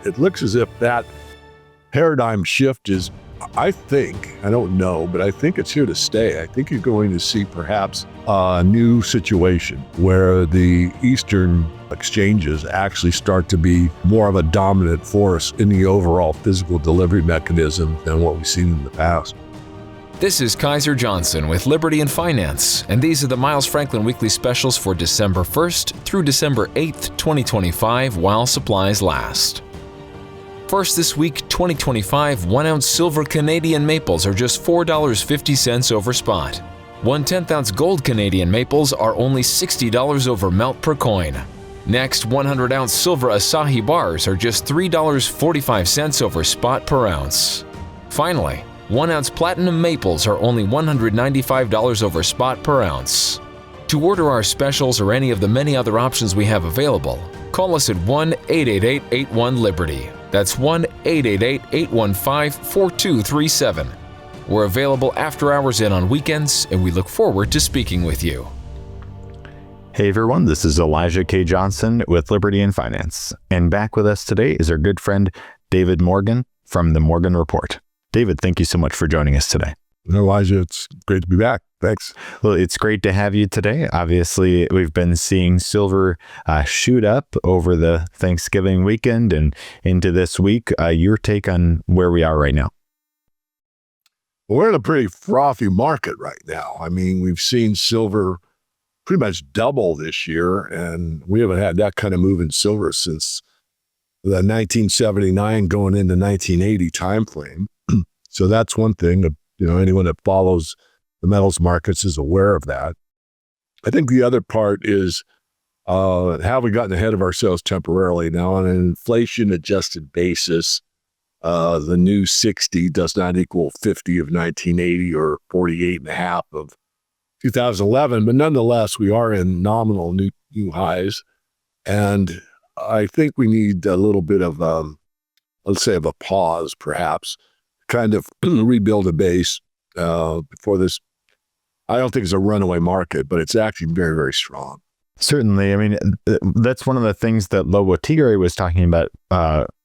it looks as if that paradigm shift is, I don't know, but I think it's here to stay. I think you're going to see perhaps a new situation where the Eastern exchanges actually start to be more of a dominant force in the overall physical delivery mechanism than what we've seen in the past. This is Kaiser Johnson with Liberty and Finance, and these are the Miles Franklin Weekly Specials for December 1st through December 8th, 2025, while supplies last. First this week, 2025 1-ounce silver Canadian maples are just $4.50 over spot. 1/10 ounce gold Canadian maples are only $60 over melt per coin. Next, 100-ounce silver Asahi bars are just $3.45 over spot per ounce. Finally, 1-ounce platinum maples are only $195 over spot per ounce. To order our specials or any of the many other options we have available, call us at 1-888-81-LIBERTY. That's 1-888-815-4237. We're available after hours and on weekends, and we look forward to speaking with you. Hey everyone, this is Elijah K. Johnson with Liberty and Finance. And back with us today is our good friend David Morgan from the Morgan Report. David, thank you so much for joining us today. Elijah, it's great to be back. Thanks. Well, it's great to have you today. Obviously, we've been seeing silver shoot up over the Thanksgiving weekend and into this week. Your take on where we are right now? We're in a pretty frothy market right now. I mean, we've seen silver pretty much double this year, and we haven't had that kind of move in silver since the 1979 going into 1980 timeframe. So that's one thing. Anyone that follows the metals markets is aware of that. I think the other part is have we gotten ahead of ourselves temporarily? Now, on an inflation-adjusted basis, the new 60 does not equal 50 of 1980 or 48.5 of 2011, but nonetheless, we are in nominal new highs, and I think we need a little bit of, let's say, of a pause, perhaps, kind of rebuild a base before this. I don't think it's a runaway market, but it's actually very, very strong. Certainly. I mean, that's one of the things that Lobo Tigre was talking about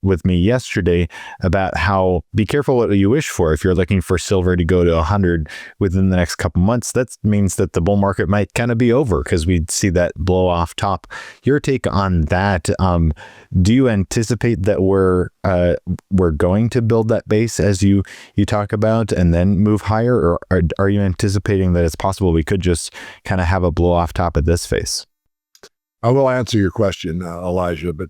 with me yesterday, about how be careful what you wish for. If you're looking for silver to go to 100 within the next couple months, that means that the bull market might kind of be over because we'd see that blow off top. Your take on that, do you anticipate that we're going to build that base as you talk about and then move higher, or are you anticipating that it's possible we could just kind of have a blow off top at this phase? I will answer your question, Elijah, but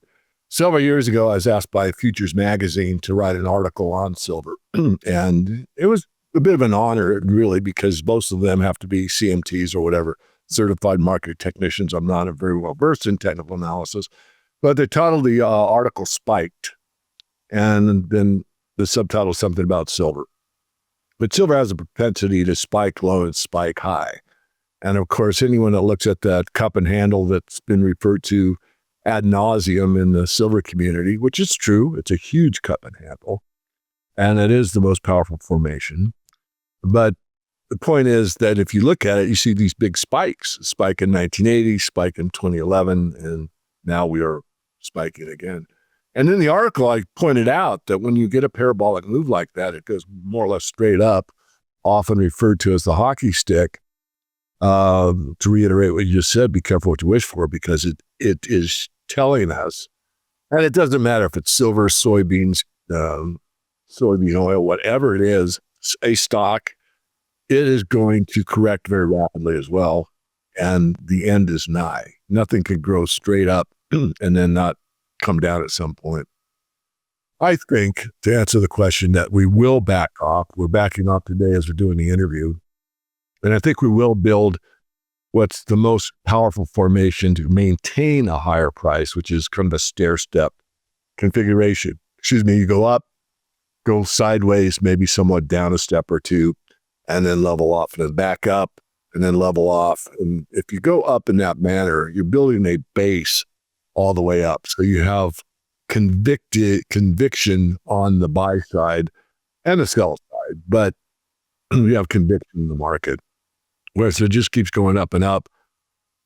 several years ago, I was asked by Futures Magazine to write an article on silver. And it was a bit of an honor, really, because most of them have to be CMTs or whatever, certified market technicians. I'm not very well versed in technical analysis, but the title of the article Spiked. And then the subtitle is something about silver. But silver has a propensity to spike low and spike high. And of course, anyone that looks at that cup and handle that's been referred to ad nauseum in the silver community, which is true, it's a huge cup and handle, and it is the most powerful formation. But the point is that if you look at it, you see these big spikes, spike in 1980, spike in 2011, and now we are spiking again. And in the article, I pointed out that when you get a parabolic move like that, it goes more or less straight up, often referred to as the hockey stick. To reiterate what you just said, be careful what you wish for, because it is telling us, and it doesn't matter if it's silver, soybeans, soybean oil, whatever it is, a stock, it is going to correct very rapidly as well, and the end is nigh. Nothing can grow straight up and then not come down at some point. I think, to answer the question, that we will back off. We're backing off today as we're doing the interview. And I think we will build what's the most powerful formation to maintain a higher price, which is kind of a stair-step configuration. You go up, go sideways, maybe somewhat down a step or two, and then level off, and then back up, and then level off. And if you go up in that manner, you're building a base all the way up. So you have conviction on the buy side and the sell side, but you have conviction in the market. Whereas it just keeps going up and up.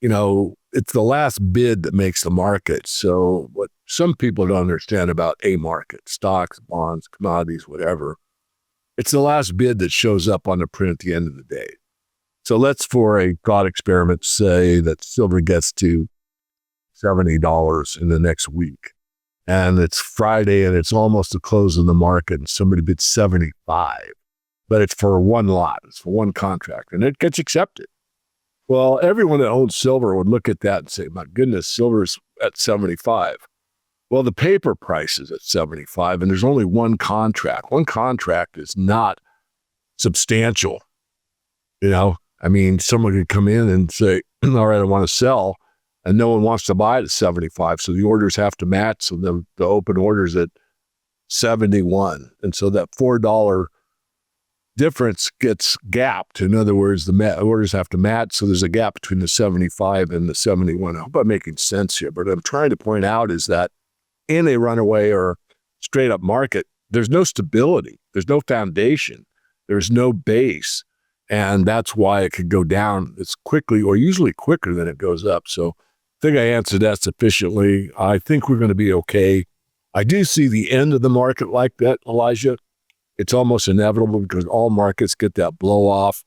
It's the last bid that makes the market. So what some people don't understand about a market, stocks, bonds, commodities, whatever. It's the last bid that shows up on the print at the end of the day. So let's, for a thought experiment, say that silver gets to $70 in the next week. And it's Friday and it's almost the close of the market and somebody bids 75. But it's for one lot, it's for one contract, and it gets accepted. Well, everyone that owns silver would look at that and say, my goodness, silver's at 75. Well, the paper price is at 75, and there's only one contract. One contract is not substantial. I mean, someone could come in and say, all right, I want to sell, and no one wants to buy it at 75. So the orders have to match. So the open orders at 71. And so that $4 difference gets gapped. In other words, the orders have to match. So there's a gap between the 75 and the 71. I hope I'm making sense here. But what I'm trying to point out is that in a runaway or straight up market, there's no stability. There's no foundation. There's no base. And that's why it could go down as quickly or usually quicker than it goes up. So I think I answered that sufficiently. I think we're going to be okay. I do see the end of the market like that, Elijah. It's almost inevitable because all markets get that blow off.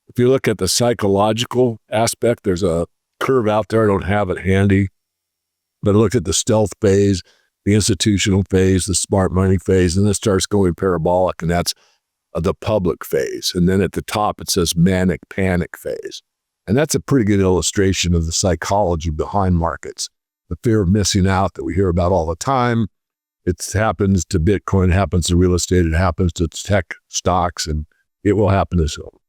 If you look at the psychological aspect, there's a curve out there. I don't have it handy. But look at the stealth phase, the institutional phase, the smart money phase, and it starts going parabolic, and that's the public phase. And then at the top, it says manic panic phase. And that's a pretty good illustration of the psychology behind markets. The fear of missing out that we hear about all the time. It happens to Bitcoin, it happens to real estate, it happens to tech stocks, and it will happen to silver.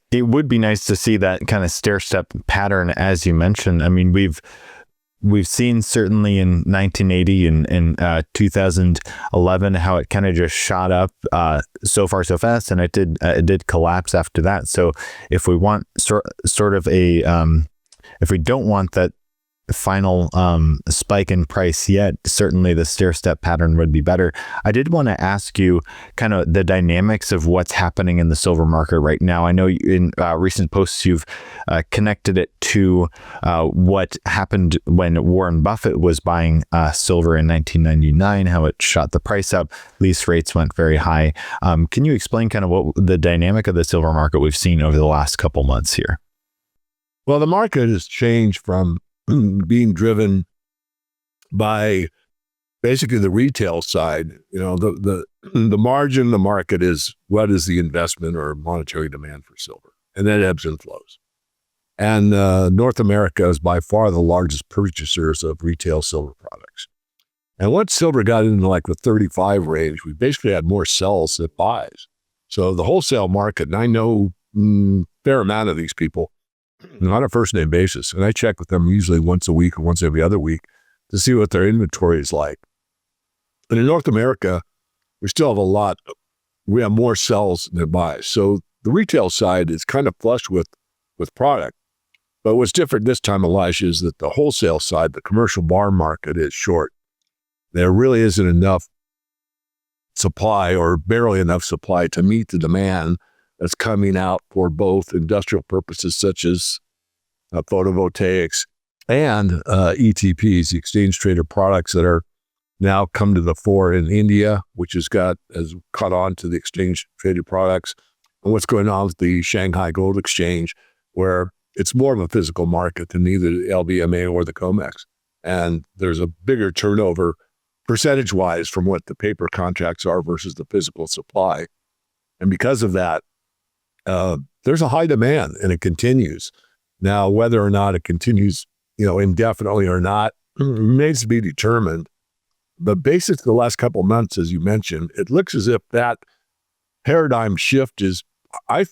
It would be nice to see that kind of stair-step pattern, as you mentioned. I mean, we've seen certainly in 1980 and 2011 how it kind of just shot up so far so fast, and it did collapse after that. So if we want sort of a if we don't want that final spike in price yet, certainly the stair-step pattern would be better. I did want to ask you kind of the dynamics of what's happening in the silver market right now. I know in recent posts you've connected it to what happened when Warren Buffett was buying silver in 1999, how it shot the price up, lease rates went very high. Can you explain kind of what the dynamic of the silver market we've seen over the last couple months here? Well, the market has changed from being driven by basically the retail side. The margin of the market is what is the investment or monetary demand for silver, and that ebbs and flows. And North America is by far the largest purchasers of retail silver products. And once silver got into like the 35 range, we basically had more sells than buys. So the wholesale market, and I know a fair amount of these people, on a first name basis. And I check with them usually once a week or once every other week to see what their inventory is like. And in North America, we still have we have more sells than buys. So the retail side is kind of flush with product. But what's different this time, Elijah, is that the wholesale side, the commercial bar market, is short. There really isn't enough supply or barely enough supply to meet the demand that's coming out for both industrial purposes such as photovoltaics and ETPs, the exchange traded products that are now come to the fore in India, which has caught on to the exchange traded products, and what's going on with the Shanghai Gold Exchange, where it's more of a physical market than either the LBMA or the COMEX. And there's a bigger turnover percentage-wise from what the paper contracts are versus the physical supply. And because of that, there's a high demand, and it continues. Now, whether or not it continues, indefinitely or not, remains to be determined. But basically, the last couple of months, as you mentioned, it looks as if that paradigm shift is, I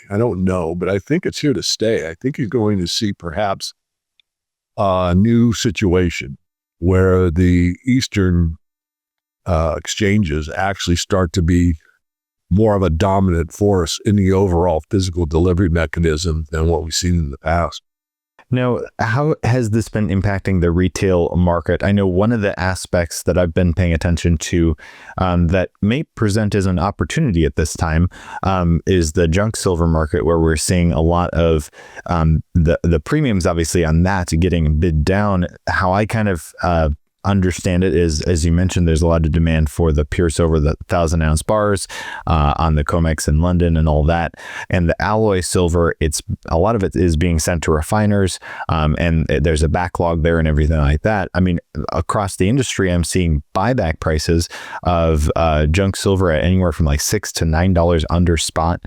don't know, but I think it's here to stay. I think you're going to see perhaps a new situation where the Eastern exchanges actually start to be more of a dominant force in the overall physical delivery mechanism than what we've seen in the past. Now, how has this been impacting the retail market? I know one of the aspects that I've been paying attention to that may present as an opportunity at this time is the junk silver market, where we're seeing a lot of the premiums, obviously, on that getting bid down. How I kind of understand it is, as you mentioned, there's a lot of demand for the pure silver, the 1,000-ounce bars on the COMEX in London and all that. And the alloy silver, a lot of it is being sent to refiners, and there's a backlog there and everything like that. I mean, across the industry, I'm seeing buyback prices of junk silver at anywhere from like $6 to $9 under spot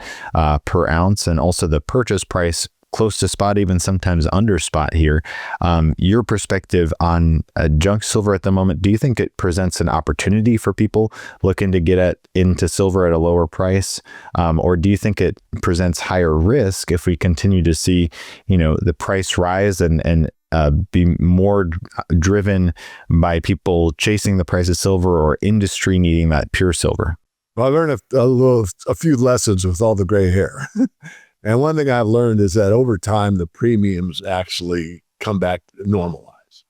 per ounce, and also the purchase price close to spot, even sometimes under spot here. Your perspective on junk silver at the moment, do you think it presents an opportunity for people looking to get into silver at a lower price? Or do you think it presents higher risk if we continue to see, the price rise and be more driven by people chasing the price of silver or industry needing that pure silver? Well, I learned a few lessons with all the gray hair. And one thing I've learned is that over time, the premiums actually come back to normalize.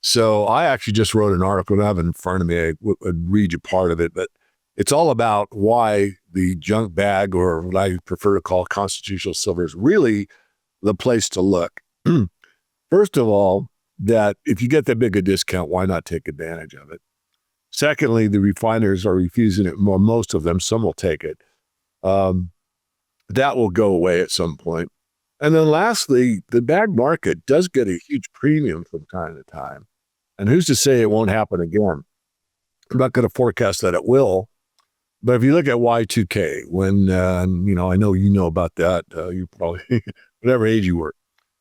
So I actually just wrote an article, and I have it in front of me. I would read you part of it, but it's all about why the junk bag, or what I prefer to call constitutional silver, is really the place to look. First of all, that if you get that big a discount, why not take advantage of it? Secondly, the refiners are refusing it. Well, most of them, some will take it. That will go away at some point. And then lastly, the bag market does get a huge premium from time to time. And who's to say it won't happen again? I'm not going to forecast that it will. But if you look at Y2K, when, I know you know about that, you probably, whatever age you were.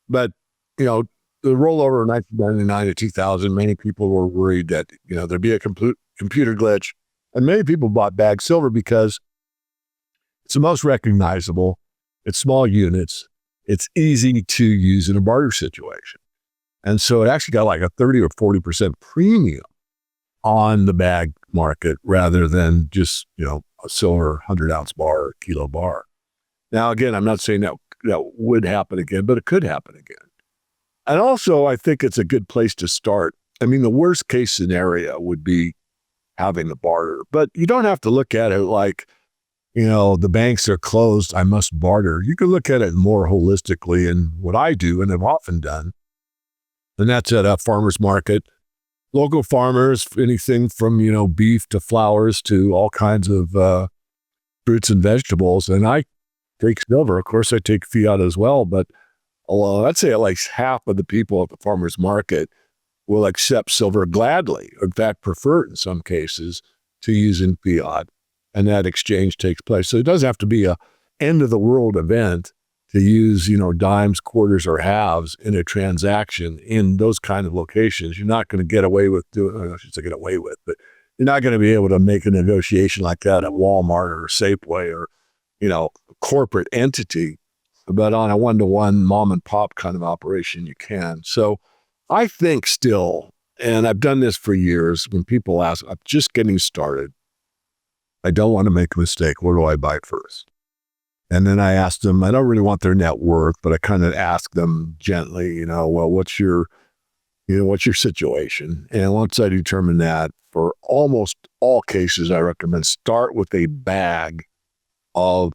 But, the rollover of 1999 to 2000, many people were worried that, there'd be a computer glitch. And many people bought bag silver because it's the most recognizable, it's small units, it's easy to use in a barter situation. And so it actually got like a 30 or 40% premium on the bag market rather than just, a silver 100-ounce bar or kilo bar. Now, again, I'm not saying that would happen again, but it could happen again. And also, I think it's a good place to start. I mean, the worst case scenario would be having the barter, but you don't have to look at it like, the banks are closed, I must barter. You can look at it more holistically, and what I do, and have often done, and that's at a farmer's market. Local farmers, anything from, beef to flowers to all kinds of fruits and vegetables. And I take silver. Of course, I take fiat as well, but I'd say at least half of the people at the farmer's market will accept silver gladly, in fact, prefer it in some cases to using fiat. And that exchange takes place. So it doesn't have to be a end of the world event to use, dimes, quarters, or halves in a transaction in those kind of locations. You're not going to get away with but you're not going to be able to make a negotiation like that at Walmart or Safeway or, a corporate entity. But on a one-to-one mom and pop kind of operation, you can. So I think still, and I've done this for years, when people ask, I'm just getting started, I don't want to make a mistake. Where do I buy first? And then I ask them, I don't really want their net worth, but I kind of ask them gently, well, what's your situation? And once I determine that, for almost all cases, I recommend start with a bag of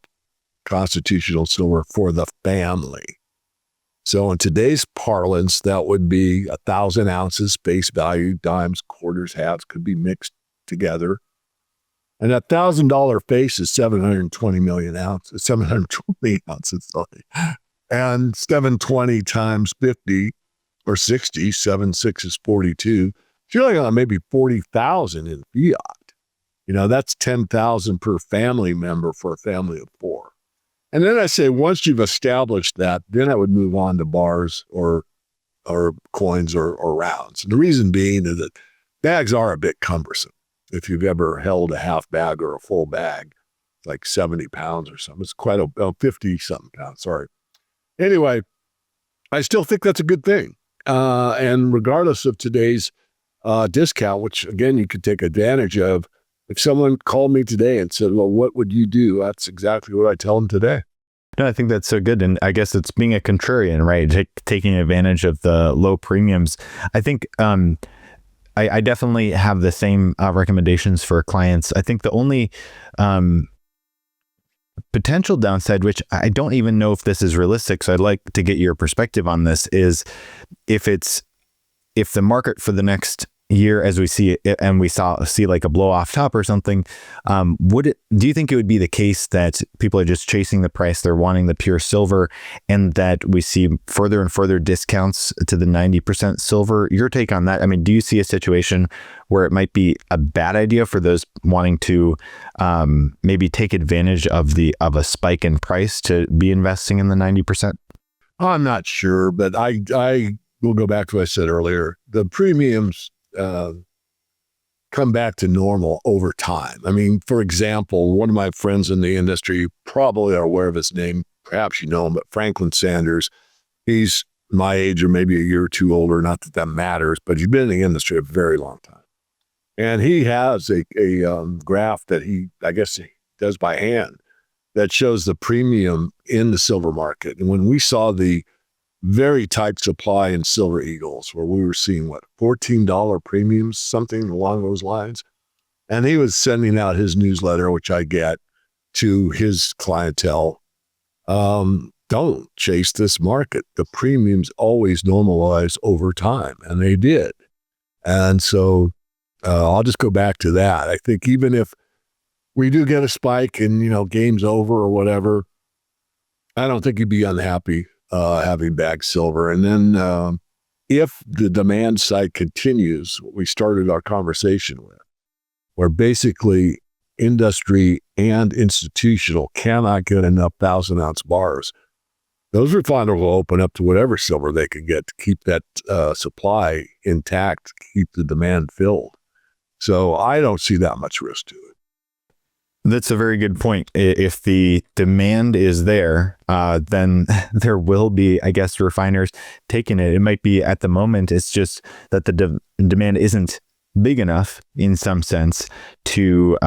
constitutional silver for the family. So in today's parlance, that would be 1,000 ounces face value, dimes, quarters, halves could be mixed together. And that $1,000 face is 720 ounces, sorry. And 720 times 50 or 60, 7/6 is 42. So you're looking at maybe 40,000 in fiat. That's 10,000 per family member for a family of 4. And then I say, once you've established that, then I would move on to bars or coins or rounds. And the reason being is that bags are a bit cumbersome. If you've ever held a half bag or a full bag, like 70 pounds or something, it's quite 50-something pounds, sorry. Anyway, I still think that's a good thing. And regardless of today's discount, which again, you could take advantage of, if someone called me today and said, well, what would you do? That's exactly what I tell them today. No, I think that's so good. And I guess it's being a contrarian, right? Taking advantage of the low premiums. I think I definitely have the same recommendations for clients. I think the only potential downside, which I don't even know if this is realistic, so I'd like to get your perspective on this, is if the market for the next year, as we see it, and we see like a blow off top or something, do you think it would be the case that people are just chasing the price, they're wanting the pure silver, and that we see further and further discounts to the 90% silver? Your take on that? I mean, do you see a situation where it might be a bad idea for those wanting to maybe take advantage of a spike in price to be investing in the 90%? I'm not sure, but I will go back to what I said earlier. The premiums come back to normal over time. I mean, for example, one of my friends in the industry, you probably are aware of his name, perhaps you know him, but Franklin Sanders, he's my age or maybe a year or two older, not that that matters, but he's been in the industry a very long time. And he has a graph that I guess he does by hand that shows the premium in the silver market. And when we saw the very tight supply in Silver Eagles, where we were seeing, $14 premiums, something along those lines. And he was sending out his newsletter, which I get, to his clientele. Don't chase this market. The premiums always normalize over time, and they did. And so I'll just go back to that. I think even if we do get a spike and, game's over or whatever, I don't think you'd be unhappy having bagged silver. And then if the demand side continues, what we started our conversation with, where basically industry and institutional cannot get enough 1,000-ounce bars, those refiners will open up to whatever silver they can get to keep that supply intact, keep the demand filled. So I don't see that much risk to it. That's a very good point. If the demand is there, then there will be, I guess, refiners taking it. It might be at the moment, it's just that the demand isn't big enough in some sense to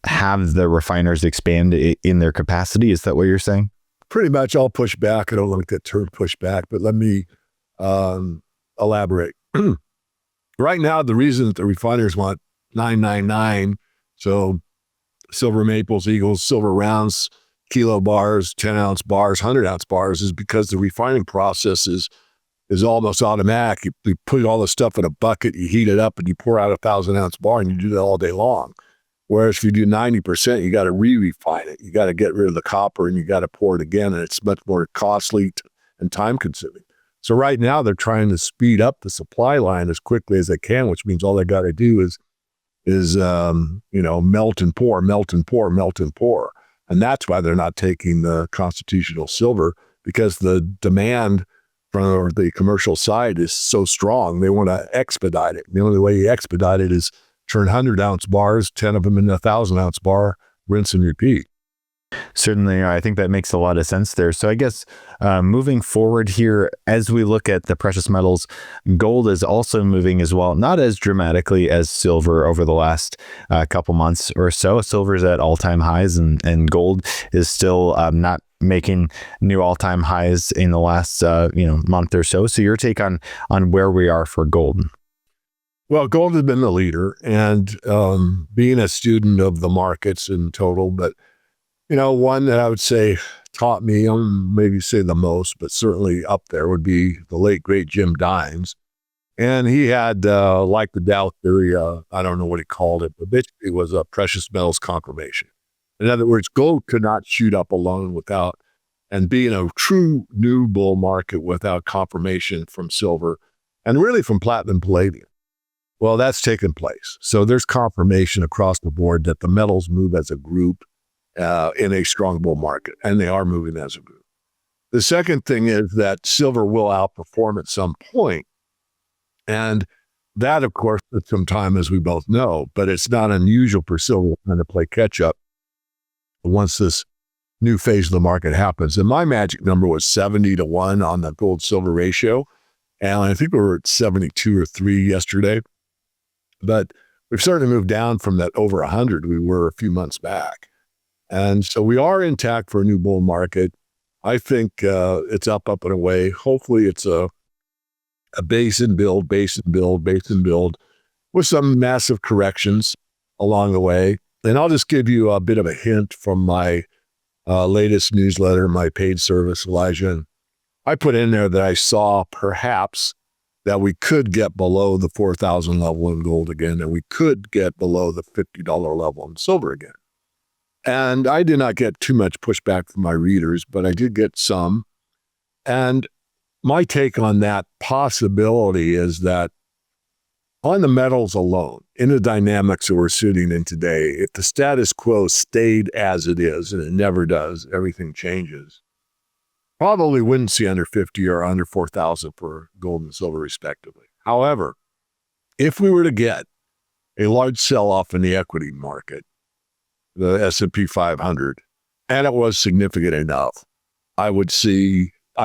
have the refiners expand in their capacity. Is that what you're saying? Pretty much. I'll push back. I don't like that term push back, but let me elaborate. Right now, the reason that the refiners want 999, so silver maples, eagles, silver rounds, kilo bars, 10-ounce bars, 100-ounce bars, is because the refining process is almost automatic. You put all the stuff in a bucket, you heat it up, and you pour out a 1,000-ounce bar, and you do that all day long. Whereas if you do 90%, you got to re-refine it. You got to get rid of the copper, and you got to pour it again, and it's much more costly and time-consuming. So right now, they're trying to speed up the supply line as quickly as they can, which means all they got to do is melt and pour, melt and pour, melt and pour. And that's why they're not taking the constitutional silver, because the demand from the commercial side is so strong. They want to expedite it. The only way you expedite it is turn 100-ounce bars, 10 of them in a 1,000-ounce bar, rinse and repeat. Certainly, I think that makes a lot of sense there. So I guess moving forward here, as we look at the precious metals, gold is also moving as well, not as dramatically as silver over the last couple months or so. Silver's at all-time highs, and gold is still not making new all-time highs in the last month or so. So your take on where we are for gold? Well, gold has been the leader, and being a student of the markets in total, but one that I would say taught me, maybe say the most, but certainly up there, would be the late, great Jim Dines. And he had, like the Dow theory, I don't know what he called it, but basically it was a precious metals confirmation. In other words, gold could not shoot up alone without, and be in a true new bull market without confirmation from silver and really from platinum palladium. Well, that's taken place. So there's confirmation across the board that the metals move as a group in a strong bull market, and they are moving as a group. The second thing is that silver will outperform at some point, and that, of course, took some time, as we both know, but it's not unusual for silver to play catch up once this new phase of the market happens. And my magic number was 70-1 on the gold-silver ratio, and I think we were at 72 or 3 yesterday, but we've started to move down from that over 100 we were a few months back. And so we are intact for a new bull market. I think it's up and away. Hopefully it's a base and build with some massive corrections along the way. And I'll just give you a bit of a hint from my latest newsletter, my paid service, Elijah. And I put in there that I saw perhaps that we could get below the 4,000 level in gold again, and we could get below the $50 level in silver again. And I did not get too much pushback from my readers, but I did get some. And my take on that possibility is that on the metals alone, in the dynamics that we're sitting in today, if the status quo stayed as it is, and it never does, everything changes, probably wouldn't see under 50 or under 4,000 for gold and silver respectively. However, if we were to get a large sell-off in the equity market, the S&P 500, and it was significant enough, I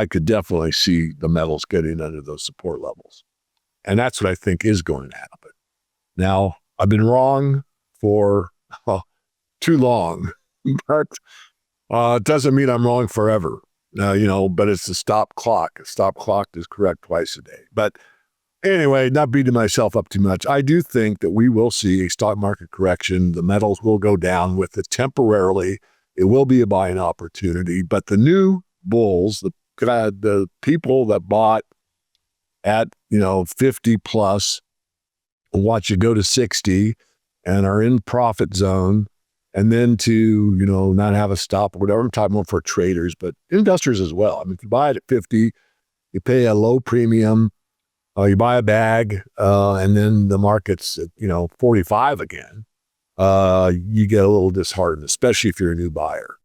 could definitely see the metals getting under those support levels. And that's what I think is going to happen. Now, I've been wrong for too long, but it doesn't mean I'm wrong forever. But it's a stop clock. A stop clock is correct twice a day. But anyway, not beating myself up too much. I do think that we will see a stock market correction. The metals will go down with it temporarily. It will be a buying opportunity. But the new bulls, the people that bought at 50 plus, watch it go to 60 and are in profit zone, and then to not have a stop or whatever. I'm talking about for traders, but investors as well. I mean, if you buy it at 50, you pay a low premium. You buy a bag, and then the market's at 45 again. You get a little disheartened, especially if you're a new buyer.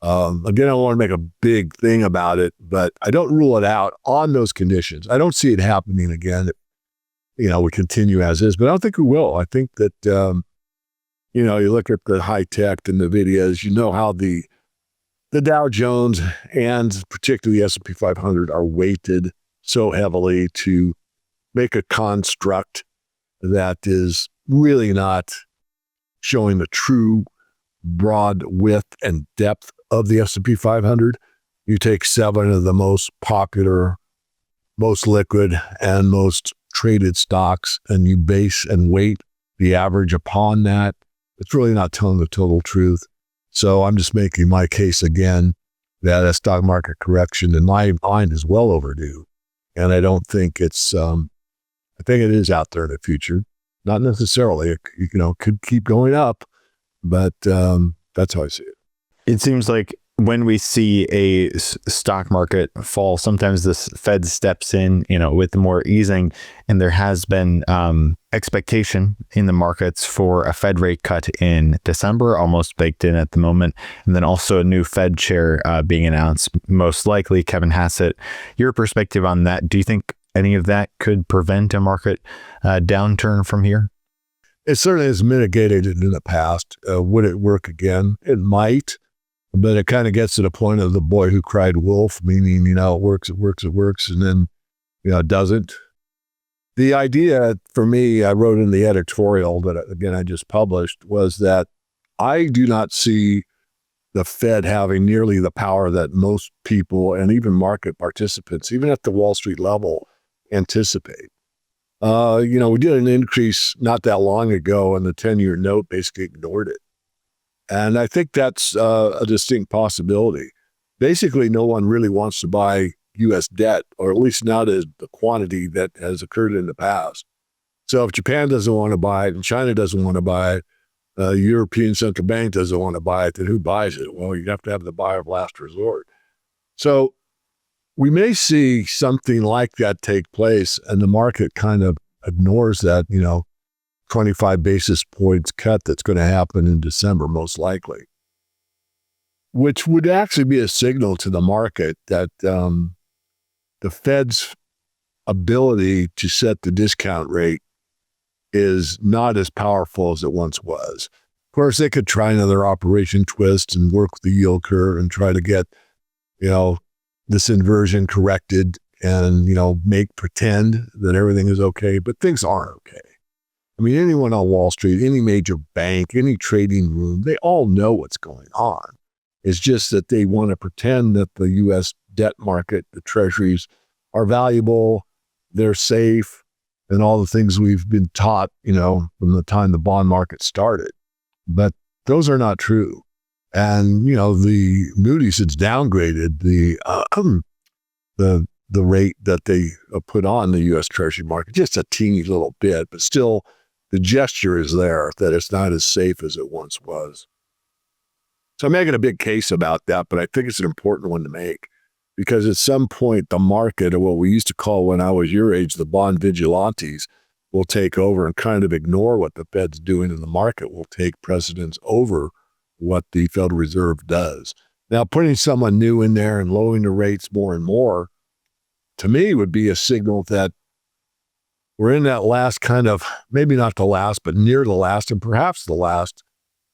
Again, I don't want to make a big thing about it, but I don't rule it out on those conditions. I don't see it happening again. We continue as is, but I don't think we will. I think that, you look at the high tech and the NVIDIAs, how the Dow Jones and particularly the S&P 500 are weighted so heavily to make a construct that is really not showing the true broad width and depth of the S&P 500. You take 7 of the most popular, most liquid, and most traded stocks, and you base and weight the average upon that. It's really not telling the total truth. So I'm just making my case again that a stock market correction in my mind is well overdue. And I don't think it's, I think it is out there in the future. Not necessarily, it could keep going up, but that's how I see it. It seems like when we see a stock market fall, sometimes the Fed steps in, with more easing, and there has been expectation in the markets for a Fed rate cut in December, almost baked in at the moment, and then also a new Fed chair being announced, most likely Kevin Hassett. Your perspective on that? Do you think any of that could prevent a market downturn from here? It certainly has mitigated it in the past. Would it work again? It might. But it kind of gets to the point of the boy who cried wolf, meaning, it works, and then, it doesn't. The idea for me, I wrote in the editorial that, again, I just published, was that I do not see the Fed having nearly the power that most people and even market participants, even at the Wall Street level, anticipate. We did an increase not that long ago, and the 10-year note basically ignored it. And I think that's a distinct possibility. Basically, no one really wants to buy U.S. debt, or at least not as the quantity that has occurred in the past. So if Japan doesn't want to buy it and China doesn't want to buy it, European Central Bank doesn't want to buy it, then who buys it? Well, you have to have the buyer of last resort. So we may see something like that take place, and the market kind of ignores that, 25 basis points cut that's going to happen in December, most likely, which would actually be a signal to the market that the Fed's ability to set the discount rate is not as powerful as it once was. Of course, they could try another Operation Twist and work the yield curve and try to get, this inversion corrected and, pretend that everything is okay, but things aren't okay. I mean, anyone on Wall Street, any major bank, any trading room, they all know what's going on. It's just that they want to pretend that the U.S. debt market, the treasuries, are valuable, they're safe, and all the things we've been taught, from the time the bond market started. But those are not true. And, the Moody's has downgraded the the rate that they put on the U.S. Treasury market, just a teeny little bit, but still the gesture is there that it's not as safe as it once was. So I'm making a big case about that, but I think it's an important one to make because at some point the market, or what we used to call when I was your age, the bond vigilantes, will take over and kind of ignore what the Fed's doing in the market, will take precedence over what the Federal Reserve does. Now, putting someone new in there and lowering the rates more and more, to me, would be a signal that we're in that last kind of, maybe not the last, but near the last, and perhaps the last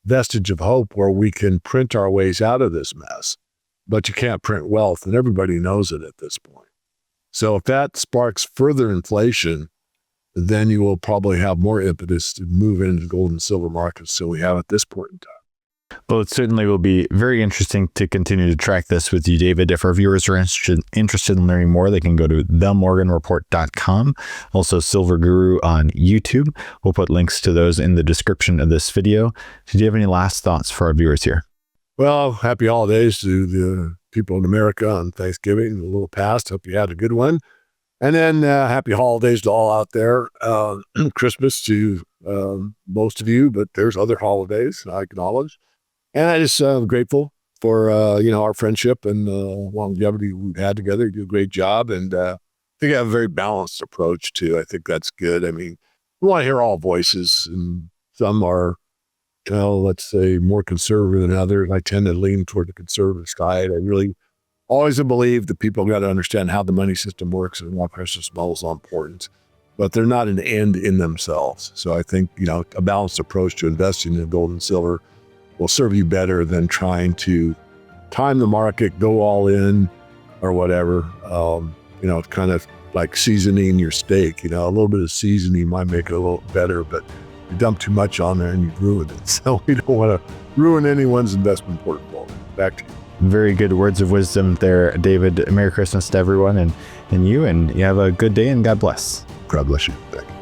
vestige of hope where we can print our ways out of this mess. But you can't print wealth, and everybody knows it at this point. So if that sparks further inflation, then you will probably have more impetus to move into gold and silver markets than we have at this point in time. Well, it certainly will be very interesting to continue to track this with you, David. If our viewers are interested in learning more, they can go to themorganreport.com. Also, Silver Guru on YouTube. We'll put links to those in the description of this video. Do you have any last thoughts for our viewers here? Well, happy holidays to the people in America on Thanksgiving, a little past. Hope you had a good one. And then happy holidays to all out there. Christmas to most of you, but there's other holidays I acknowledge. And I just grateful for, our friendship and longevity we've had together. You do a great job. And I think you have a very balanced approach too. I think that's good. I mean, we want to hear all voices, and some are, let's say more conservative than others. I tend to lean toward the conservative side. I really always have believed that people got to understand how the money system works and why precious metals are important, but they're not an end in themselves. So I think, a balanced approach to investing in gold and silver will serve you better than trying to time the market, go all in or whatever. It's kind of like seasoning your steak, a little bit of seasoning might make it a little better, but you dump too much on there and you've ruined it. So we don't want to ruin anyone's investment portfolio. Back to you. Very good words of wisdom there, David. Merry Christmas to everyone and you have a good day and God bless. God bless you. Thank you.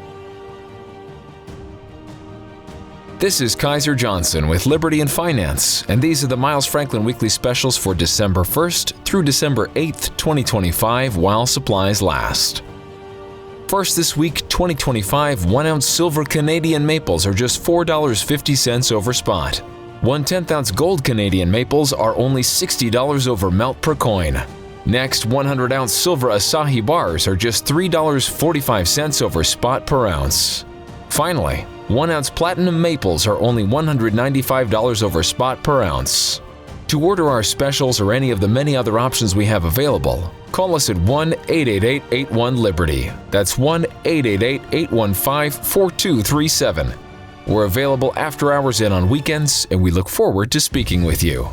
This is Kaiser Johnson with Liberty and Finance, and these are the Miles Franklin Weekly Specials for December 1st through December 8th, 2025, while supplies last. First this week, 2025 1-ounce silver Canadian maples are just $4.50 over spot. 1/10 ounce gold Canadian maples are only $60 over melt per coin. Next, 100-ounce silver Asahi bars are just $3.45 over spot per ounce. Finally, 1-ounce platinum maples are only $195 over spot per ounce. To order our specials or any of the many other options we have available, call us at 1-888-81-LIBERTY. That's 1-888-815-4237. We're available after hours and on weekends, and we look forward to speaking with you.